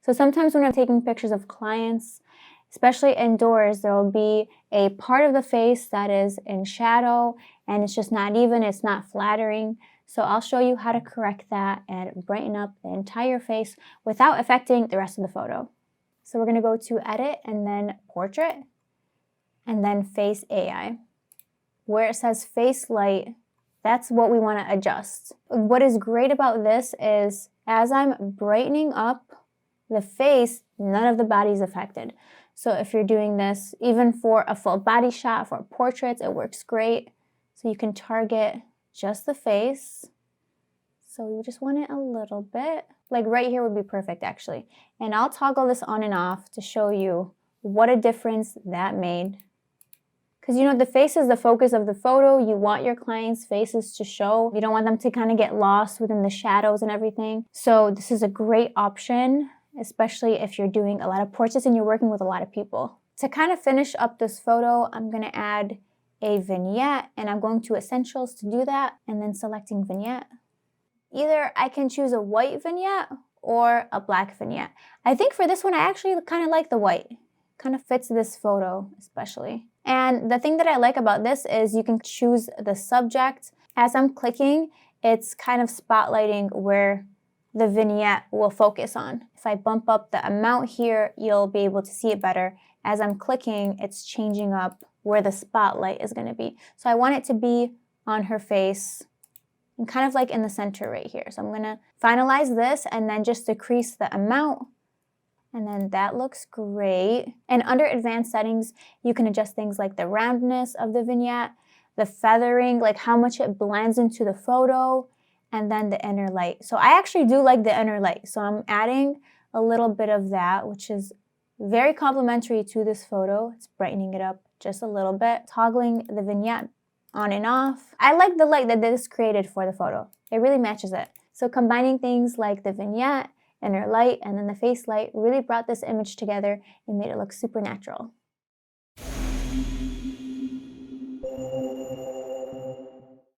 So sometimes when I'm taking pictures of clients, especially indoors, there will be a part of the face that is in shadow and it's just not even, it's not flattering. So I'll show you how to correct that and brighten up the entire face without affecting the rest of the photo. So we're going to go to Edit and then Portrait and then Face AI. Where it says Face Light, that's what we want to adjust. What is great about this is as I'm brightening up the face, none of the body is affected. So if you're doing this, even for a full body shot, for portraits, it works great. So you can target just the face. So we just want it a little bit. Like right here would be perfect actually. And I'll toggle this on and off to show you what a difference that made. Because you know, the face is the focus of the photo. You want your clients' faces to show. You don't want them to kind of get lost within the shadows and everything. So this is a great option, especially if you're doing a lot of portraits and you're working with a lot of people. To kind of finish up this photo, I'm going to add a vignette and I'm going to Essentials to do that and then selecting Vignette. Either I can choose a white vignette or a black vignette. I think for this one, I actually kind of like the white. Kind of fits this photo especially. And the thing that I like about this is you can choose the subject. As I'm clicking, it's kind of spotlighting where the vignette will focus on. If I bump up the amount here, you'll be able to see it better. As I'm clicking, it's changing up where the spotlight is going to be. So I want it to be on her face and kind of like in the center right here. So I'm going to finalize this and then just decrease the amount. And then that looks great. And under advanced settings, you can adjust things like the roundness of the vignette, the feathering, like how much it blends into the photo, and then the inner light. So I actually do like the inner light. So I'm adding a little bit of that, which is very complementary to this photo. It's brightening it up just a little bit, toggling the vignette on and off. I like the light that this created for the photo. It really matches it. So combining things like the vignette, inner light, and then the face light really brought this image together and made it look super natural.